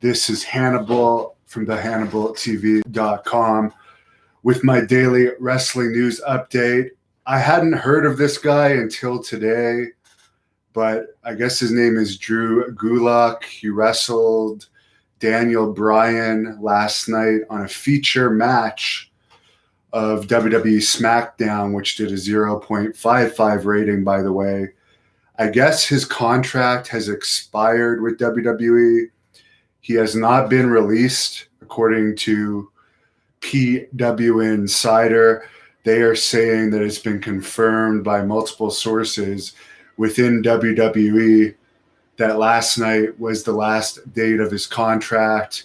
This is Hannibal from the HannibalTV.com with my daily wrestling news update. I hadn't heard of this guy until today, but I guess his name is Drew Gulak. He wrestled Daniel Bryan last night on a feature match of WWE Smackdown, which did a 0.55 rating, by the way. I guess his contract has expired with WWE. He has not been released, according to PW Insider. They are saying that it's been confirmed by multiple sources within WWE that last night was the last date of his contract.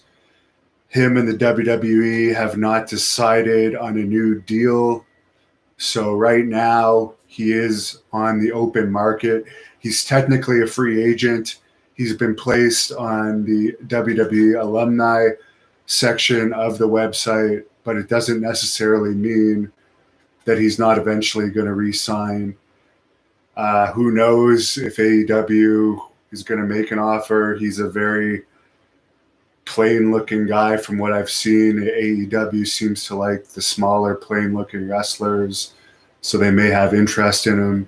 Him and the WWE have not decided on a new deal. So right now, he is on the open market. He's technically a free agent. He's been placed on the WWE alumni section of the website, but it doesn't necessarily mean that he's not eventually going to re-sign. Who knows if AEW is going to make an offer. He's a very plain-looking guy from what I've seen. AEW seems to like the smaller, plain-looking wrestlers, so they may have interest in him.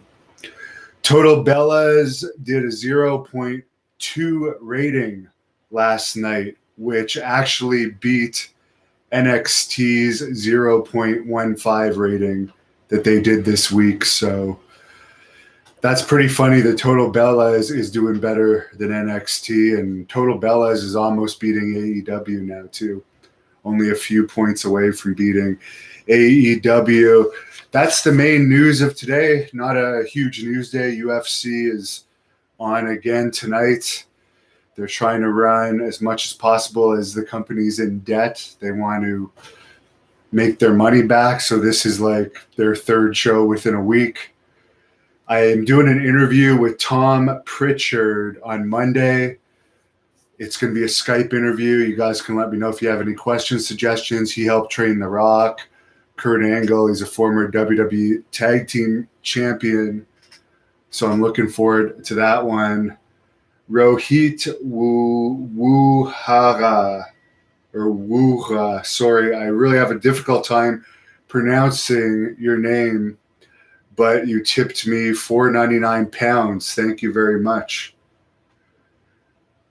Total Bellas did a 0.2 rating last night, which actually beat NXT's 0.15 rating that they did this week. So that's pretty funny that Total Bellas is doing better than NXT, and Total Bellas is almost beating AEW now too. Only a few points away from beating AEW. That's the main news of today. Not a huge news day. UFC is on again tonight. They're trying to run as much as possible as the company's in debt. They want to make their money back. So this is like their third show within a week. I am doing an interview with Tom Pritchard on Monday. It's going to be a Skype interview. You guys can let me know if you have any questions, suggestions. He helped train The Rock. Kurt Angle, he's a former WWE Tag Team Champion. So I'm looking forward to that one. Rohit Wuha. Sorry, I really have a difficult time pronouncing your name, but you tipped me £4.99. Thank you very much.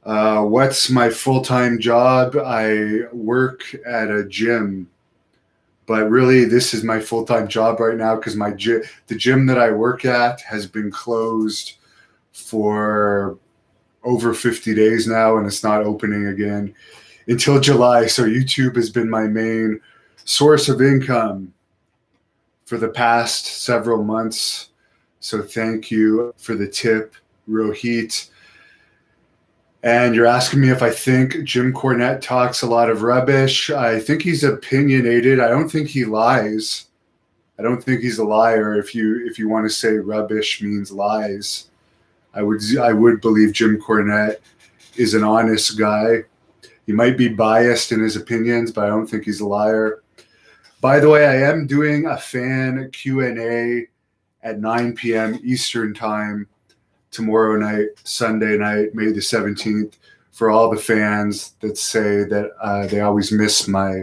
What's my full-time job? I work at a gym, but really this is my full-time job right now because the gym that I work at has been closed for over 50 days now, and it's not opening again until July. So YouTube has been my main source of income for the past several months. So thank you for the tip, Rohit. And you're asking me if I think Jim Cornette talks a lot of rubbish. I think he's opinionated. I don't think he lies. I don't think he's a liar. If you want to say rubbish means lies, I would believe Jim Cornette is an honest guy. He might be biased in his opinions, but I don't think he's a liar. By the way, I am doing a fan Q&A at 9 p.m. Eastern time tomorrow night, Sunday night, May the 17th, for all the fans that say that they always miss my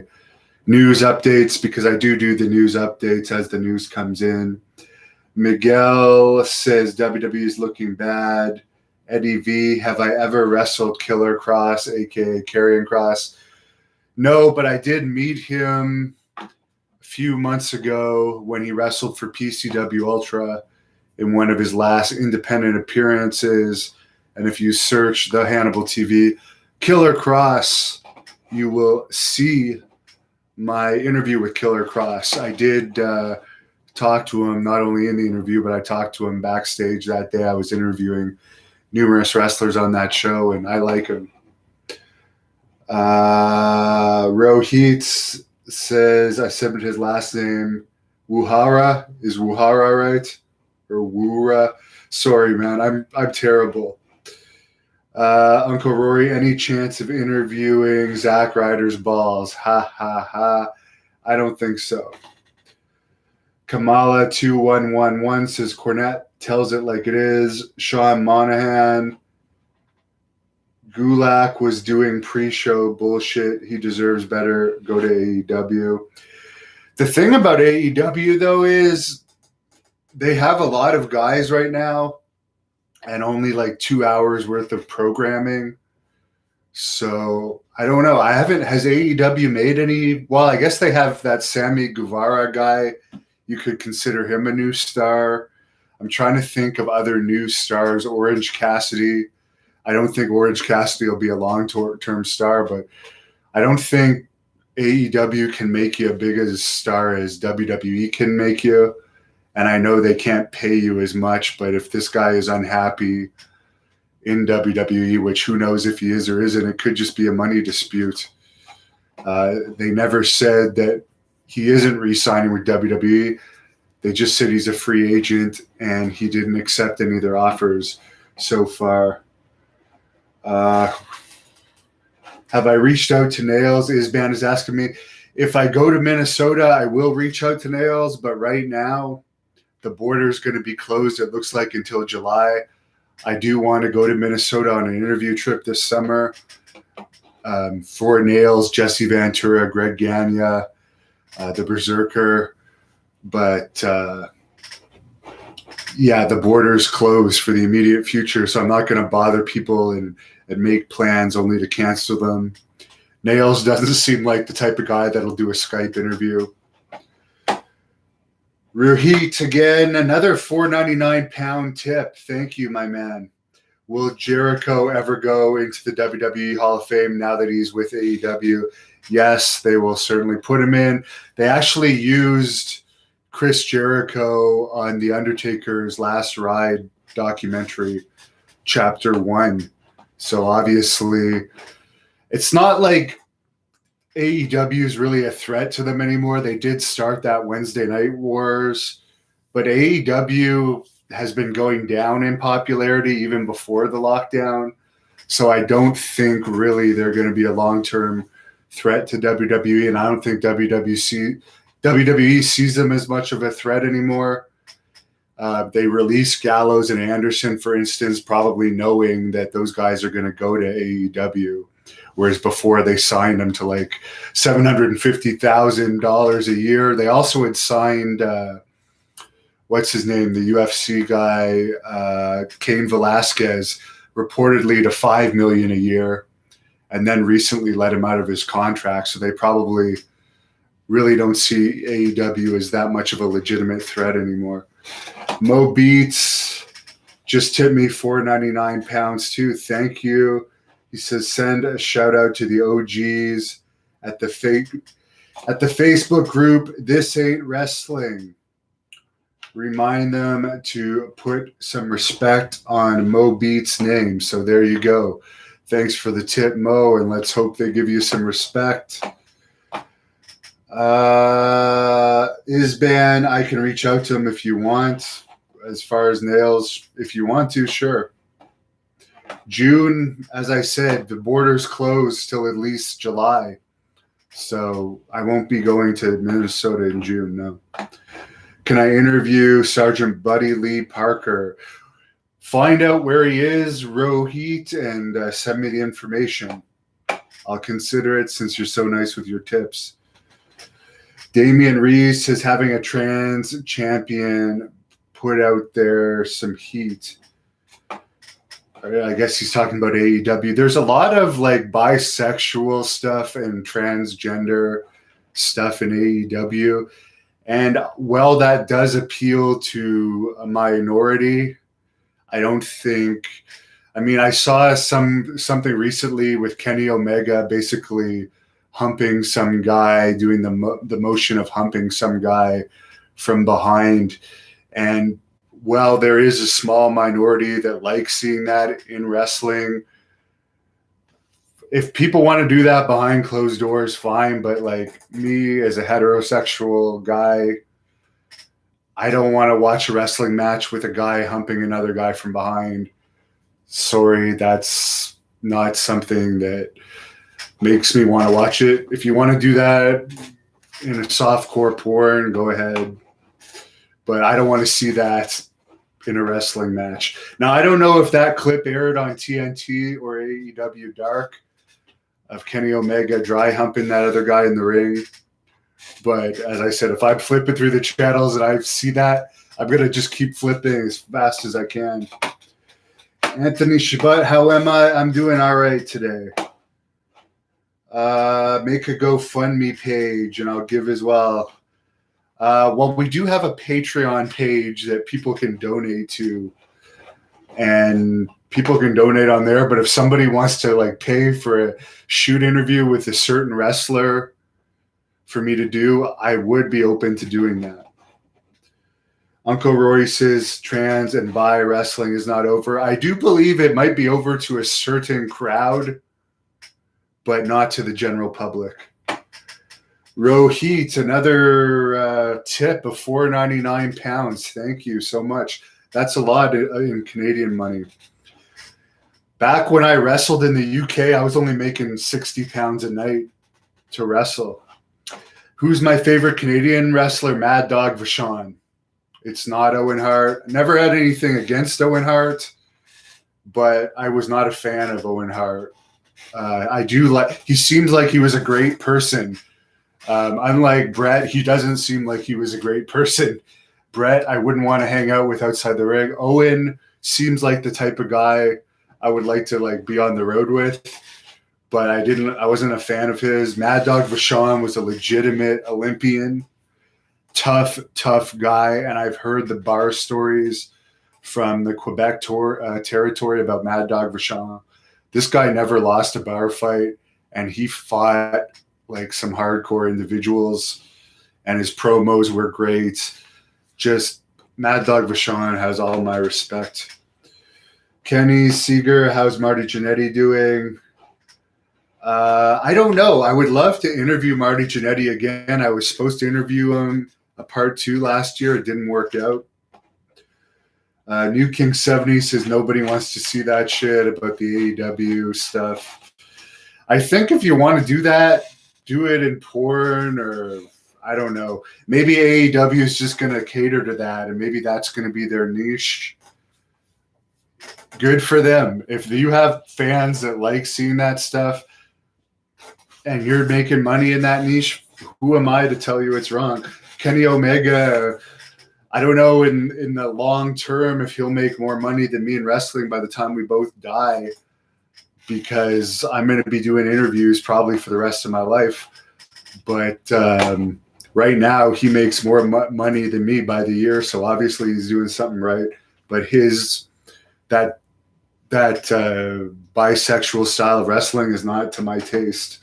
news updates, because I do the news updates as the news comes in. Miguel says WWE is looking bad. Eddie V, have I ever wrestled Killer Cross, aka Karrion Kross? No, but I did meet him a few months ago when he wrestled for PCW Ultra in one of his last independent appearances. And if you search the Hannibal TV Killer Kross, you will see my interview with Killer Kross. I did talk to him not only in the interview, but I talked to him backstage that day. I was interviewing numerous wrestlers on that show, and I like him. Rohit says I said his last name Wuhara. Is Wuhara right? Or Wura? Sorry, man. I'm terrible. Uncle Rory, any chance of interviewing Zack Ryder's balls? Ha ha ha. I don't think so. Kamala 2111 says Cornette tells it like it is. Sean Monahan, Gulak was doing pre-show bullshit. He deserves better. Go to AEW. The thing about AEW, though, is they have a lot of guys right now and only like 2 hours worth of programming. So I don't know. Has AEW made any? Well, I guess they have that Sammy Guevara guy. You could consider him a new star. I'm trying to think of other new stars. Orange Cassidy. I don't think Orange Cassidy will be a long-term star, but I don't think AEW can make you a big as a star as WWE can make you. And I know they can't pay you as much, but if this guy is unhappy in WWE, which who knows if he is or isn't, it could just be a money dispute. They never said that he isn't re-signing with WWE. They just said he's a free agent and he didn't accept any of their offers so far. Have I reached out to Nails? Isban is asking me. If I go to Minnesota, I will reach out to Nails, but right now the border is going to be closed, it looks like, until July. I do want to go to Minnesota on an interview trip this summer for Nails, Jesse Ventura, Greg Gagne, the Berserker. But yeah, the border's closed for the immediate future, so I'm not going to bother people and make plans only to cancel them. Nails doesn't seem like the type of guy that'll do a Skype interview. Rohit, again, another £4.99 tip. Thank you, my man. Will Jericho ever go into the WWE Hall of Fame now that he's with AEW? Yes, they will certainly put him in. They actually used Chris Jericho on The Undertaker's Last Ride documentary, Chapter 1. So obviously, it's not like AEW is really a threat to them anymore. They did start that Wednesday Night Wars, but AEW has been going down in popularity even before the lockdown. So I don't think really they're going to be a long-term threat to WWE, and I don't think WWE sees them as much of a threat anymore. They released Gallows and Anderson, for instance, probably knowing that those guys are going to go to AEW. Whereas before they signed them to like $750,000 a year. They also had signed, what's his name, the UFC guy, Cain Velasquez, reportedly to $5 million a year, and then recently let him out of his contract. So they probably really don't see AEW as that much of a legitimate threat anymore. Mo Beats just tipped me £4.99 too. Thank you. He says, send a shout out to the OGs at the Facebook group, This Ain't Wrestling. Remind them to put some respect on Mo Beats' name. So there you go. Thanks for the tip, Mo, and let's hope they give you some respect. Isban, I can reach out to him if you want. As far as Nails, if you want to, sure. June, as I said, the border's closed till at least July. So I won't be going to Minnesota in June, no. Can I interview Sergeant Buddy Lee Parker? Find out where he is, Rohit, and send me the information. I'll consider it since you're so nice with your tips. Damian Reese is having a trans champion put out there some heat. I guess he's talking about AEW. There's a lot of like bisexual stuff and transgender stuff in AEW. And while that does appeal to a minority, I don't think, I mean, I saw something recently with Kenny Omega basically humping some guy, doing the motion of humping some guy from behind. And well, there is a small minority that likes seeing that in wrestling. If people want to do that behind closed doors, fine. But like me as a heterosexual guy, I don't want to watch a wrestling match with a guy humping another guy from behind. Sorry, that's not something that makes me want to watch it. If you want to do that in a softcore porn, go ahead. But I don't want to see that in a wrestling match. Now, I don't know if that clip aired on TNT or AEW Dark of Kenny Omega dry humping that other guy in the ring. But as I said, if I'm flipping through the channels and I see that, I'm going to just keep flipping as fast as I can. Anthony Shabbat, how am I? I'm doing all right today. Make a GoFundMe page, and I'll give as well. Well, we do have a Patreon page that people can donate to, and people can donate on there. But if somebody wants to like pay for a shoot interview with a certain wrestler for me to do, I would be open to doing that. Uncle Rory says trans and bi wrestling is not over. I do believe it might be over to a certain crowd, but not to the general public. Rohit, another tip of £4.99. Thank you so much. That's a lot in Canadian money. Back when I wrestled in the UK, I was only making £60 a night to wrestle. Who's my favorite Canadian wrestler? Mad Dog Vachon. It's not Owen Hart. Never had anything against Owen Hart, but I was not a fan of Owen Hart. He seems like he was a great person. Unlike Brett, he doesn't seem like he was a great person. Brett, I wouldn't want to hang out with outside the ring. Owen seems like the type of guy I would like to like be on the road with, but I wasn't a fan of his. Mad Dog Vachon was a legitimate Olympian, tough guy, and I've heard the bar stories from the Quebec territory about Mad Dog Vachon. This guy never lost a bar fight, and he fought like some hardcore individuals, and his promos were great. Just Mad Dog Vachon has all my respect. Kenny Seeger, how's Marty Jannetty doing? I don't know. I would love to interview Marty Jannetty again. I was supposed to interview him a part 2 last year. It didn't work out. New King 70 says nobody wants to see that shit about the AEW stuff. I think if you want to do that, do it in porn, or I don't know. Maybe AEW is just going to cater to that, and maybe that's going to be their niche. Good for them. If you have fans that like seeing that stuff and you're making money in that niche, who am I to tell you it's wrong? Kenny Omega, I don't know in the long term if he'll make more money than me in wrestling by the time we both die, because I'm going to be doing interviews probably for the rest of my life. But right now he makes more money than me by the year, so obviously he's doing something right. But that bisexual style of wrestling is not to my taste.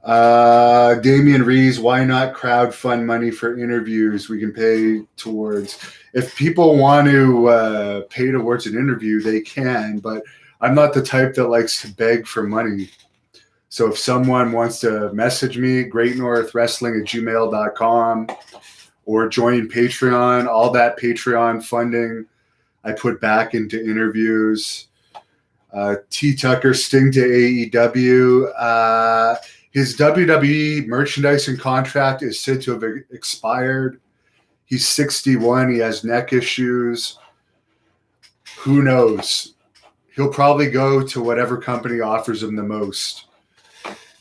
Damian Rees, why not crowdfund money for interviews we can pay towards? If people want to pay towards an interview, they can, but I'm not the type that likes to beg for money. So if someone wants to message me, greatnorthwrestling@gmail.com, or join Patreon, all that Patreon funding I put back into interviews. T. Tucker, Sting to AEW. His WWE merchandise and contract is said to have expired. He's 61. He has neck issues. Who knows? He'll probably go to whatever company offers him the most.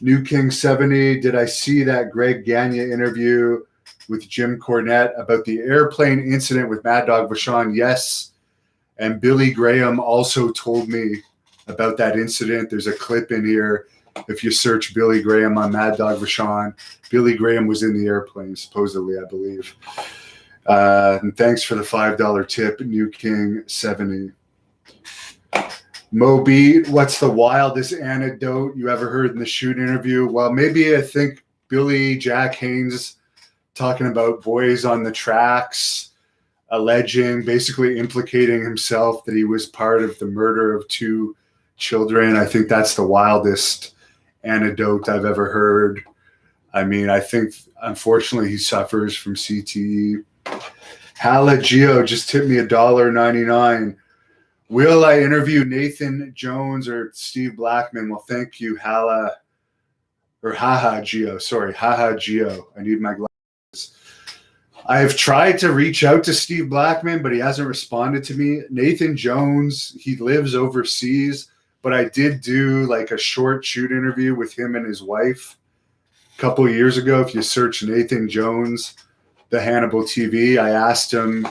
New King 70, did I see that Greg Gagne interview with Jim Cornette about the airplane incident with Mad Dog Vachon? Yes. And Billy Graham also told me about that incident. There's a clip in here. If you search Billy Graham on Mad Dog Vachon, Billy Graham was in the airplane, supposedly, I believe. And thanks for the $5 tip, New King 70. Moby, what's the wildest anecdote you ever heard in the shoot interview? Well, maybe I think Billy Jack Haynes talking about boys on the tracks, alleging, basically implicating himself that he was part of the murder of 2 children. I think that's the wildest anecdote I've ever heard. I mean, I think, unfortunately, he suffers from CTE. Hala Geo just tipped me $1.99. Will I interview Nathan Jones or Steve Blackman? Well, thank you, Hala. Or Haha Geo. Sorry, Haha Geo. I need my glasses. I've tried to reach out to Steve Blackman, but he hasn't responded to me. Nathan Jones, he lives overseas, but I did do like a short shoot interview with him and his wife a couple of years ago. If you search Nathan Jones, the Hannibal TV, I asked him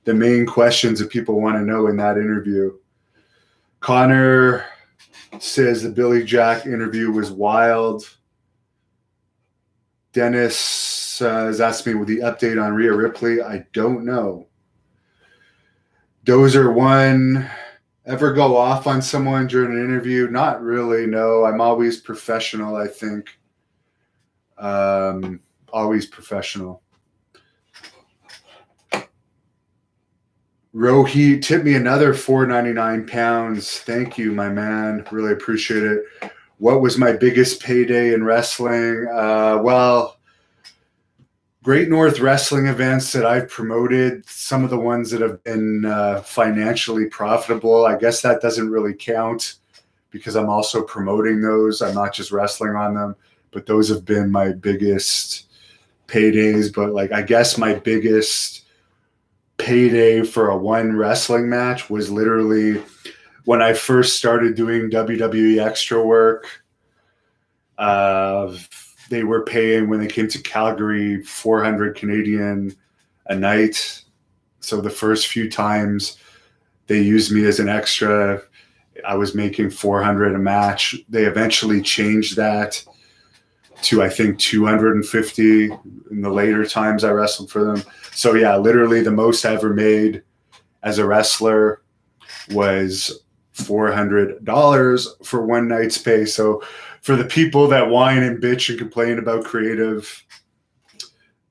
the main questions that people want to know in that interview. Connor says the Billy Jack interview was wild. Dennis has asked me with the update on Rhea Ripley. I don't know. Dozer one, ever go off on someone during an interview? Not really, no. I'm always professional, I think. Always professional. Rohit tipped me another £4.99. Thank you, my man. Really appreciate it. What was my biggest payday in wrestling? Well, Great North wrestling events that I've promoted, some of the ones that have been financially profitable, I guess that doesn't really count because I'm also promoting those. I'm not just wrestling on them, but those have been my biggest paydays. But like, I guess my biggest payday for a one wrestling match was literally when I first started doing WWE extra work. They were paying, when they came to Calgary, 400 Canadian a night. So the first few times they used me as an extra, I was making 400 a match. They eventually changed that to, I think, 250 in the later times I wrestled for them. So yeah, literally the most I ever made as a wrestler was $400 for one night's pay. So for the people that whine and bitch and complain about creative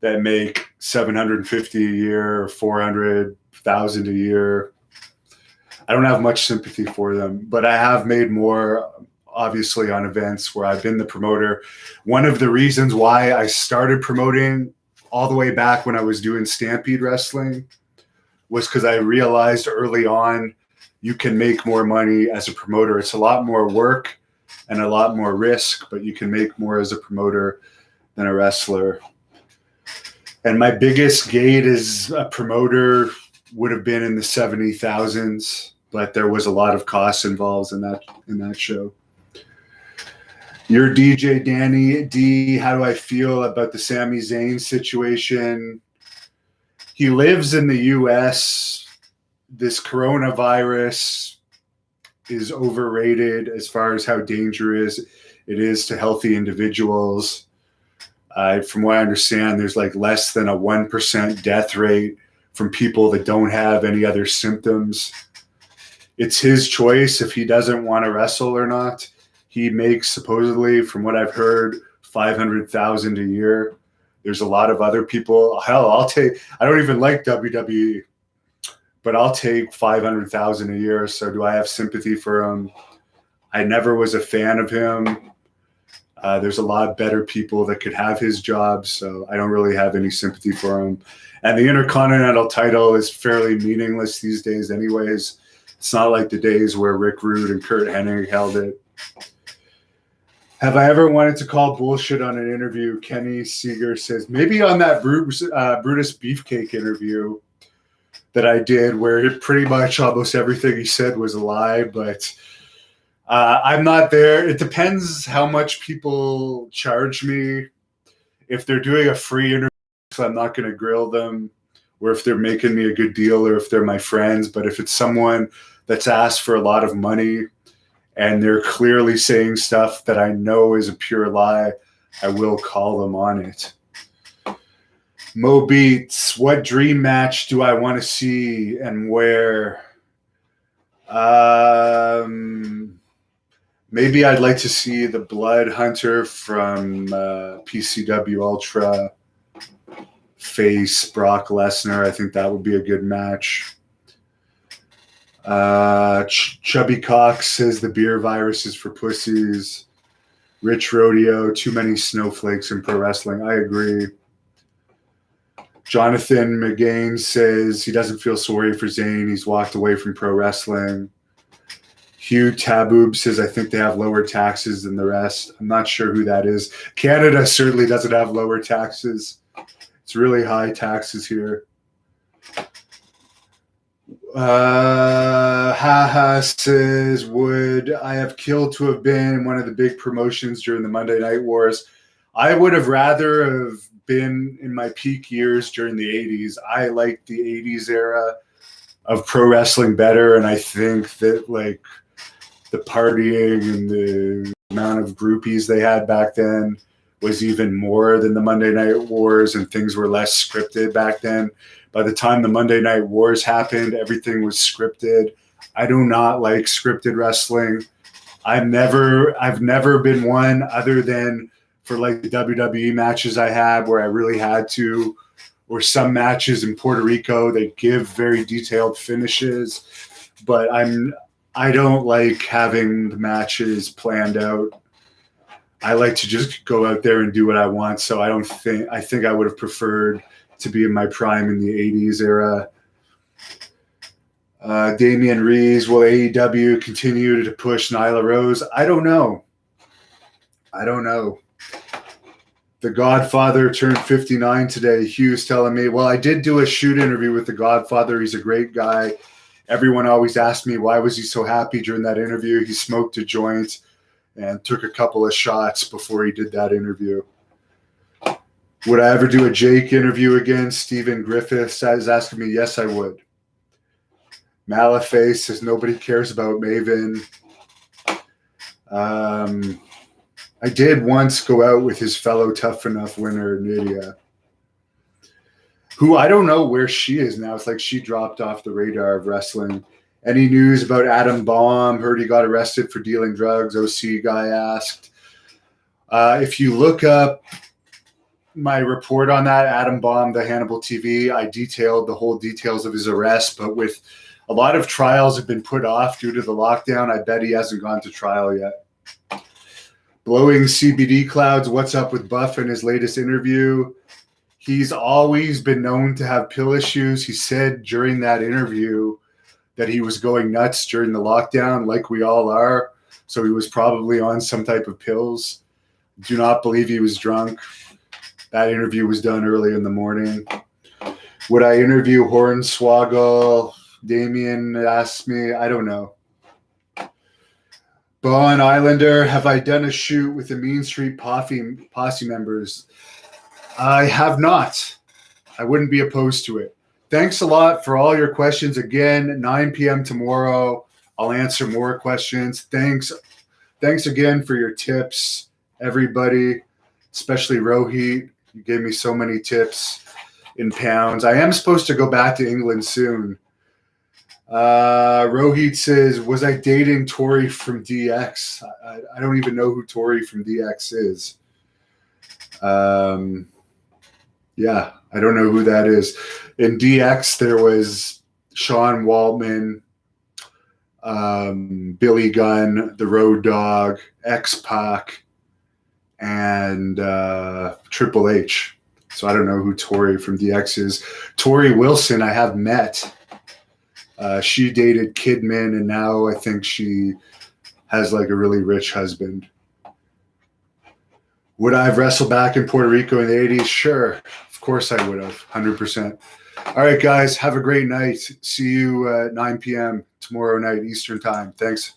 that make $750 a year or $400,000 a year, I don't have much sympathy for them, but I have made more, obviously, on events where I've been the promoter. One of the reasons why I started promoting all the way back when I was doing Stampede Wrestling was because I realized early on you can make more money as a promoter. It's a lot more work and a lot more risk, but you can make more as a promoter than a wrestler. And my biggest gate as a promoter would have been in the 70,000s, but there was a lot of costs involved in that show. Your DJ Danny D, how do I feel about the Sami Zayn situation? He lives in the US. This coronavirus is overrated as far as how dangerous it is to healthy individuals. From what I understand, there's like less than a 1% death rate from people that don't have any other symptoms. It's his choice if he doesn't want to wrestle or not. He makes, supposedly, from what I've heard, $500,000 a year. There's a lot of other people. Hell, I don't even like WWE, but I'll take $500,000 a year. So do I have sympathy for him? I never was a fan of him. There's a lot better people that could have his job, so I don't really have any sympathy for him. And the Intercontinental title is fairly meaningless these days anyways. It's not like the days where Rick Rude and Kurt Hennig held it. Have I ever wanted to call bullshit on an interview? Kenny Seeger says, maybe on that Brutus Beefcake interview that I did, where pretty much almost everything he said was a lie, but I'm not there. It depends how much people charge me. If they're doing a free interview, so I'm not going to grill them, or if they're making me a good deal, or if they're my friends. But if it's someone that's asked for a lot of money and they're clearly saying stuff that I know is a pure lie, I will call them on it. Mo Beats, what dream match do I want to see and where? Maybe I'd like to see the Blood Hunter from PCW Ultra face Brock Lesnar. I think that would be a good match. Chubby Cox says the beer virus is for pussies. Rich Rodeo, too many snowflakes in pro wrestling. I agree. Jonathan McGain says he doesn't feel sorry for Zayn. He's walked away from pro wrestling. Hugh Taboob says, I think they have lower taxes than the rest. I'm not sure who that is. Canada certainly doesn't have lower taxes. It's really high taxes here. Haha says, would I have killed to have been in one of the big promotions during the Monday Night Wars? I would have rather have been in my peak years during the 80s. I liked the 80s era of pro wrestling better, and I think that like the partying and the amount of groupies they had back then was even more than the Monday Night Wars, and things were less scripted back then. By the time the Monday Night Wars happened, everything was scripted. I do not like scripted wrestling. I've never been one, other than for like the WWE matches I had where I really had to, or some matches in Puerto Rico, they give very detailed finishes, but I don't like having the matches planned out. I like to just go out there and do what I want. So I think I would have preferred to be in my prime in the 80s era. Damian Reeves, will AEW continue to push Nyla Rose? I don't know. The Godfather turned 59 today. Hugh's telling me, well, I did do a shoot interview with The Godfather. He's a great guy. Everyone always asked me, why was he so happy during that interview? He smoked a joint and took a couple of shots before he did that interview. Would I ever do a Jake interview again? Stephen Griffiths is asking me. Yes, I would. Malaface says nobody cares about Maven. I did once go out with his fellow Tough Enough winner, Nydia, who I don't know where she is now. It's like she dropped off the radar of wrestling. Any news about Adam Baum? Heard he got arrested for dealing drugs. OC guy asked. If you look up my report on that, Adam Baum, the Hannibal TV, I detailed the whole details of his arrest, but with a lot of trials have been put off due to the lockdown, I bet he hasn't gone to trial yet. Blowing CBD clouds, what's up with Buff in his latest interview? He's always been known to have pill issues. He said during that interview that he was going nuts during the lockdown, like we all are. So he was probably on some type of pills. Do not believe he was drunk. That interview was done early in the morning. Would I interview Hornswoggle? Damien asked me. I don't know. Bowen Islander, have I done a shoot with the Mean Street Posse members? I have not. I wouldn't be opposed to it. Thanks a lot for all your questions. Again, 9 p.m. tomorrow. I'll answer more questions. Thanks again for your tips, everybody, especially Rohit. You gave me so many tips in pounds. I am supposed to go back to England soon. Rohit says, was I dating Tori from DX? I don't even know who Tori from DX is. Yeah, I don't know who that is. In DX, there was Sean Waltman, Billy Gunn, The Road Dogg, X-Pac, and Triple H. So I don't know who Tori from DX is. Tori Wilson, I have met. She dated Kidman, and now I think she has like a really rich husband. Would I have wrestled back in Puerto Rico in the 80s? Sure. Of course I would have, 100%. All right, guys, have a great night. See you at 9 p.m. tomorrow night, Eastern time. Thanks.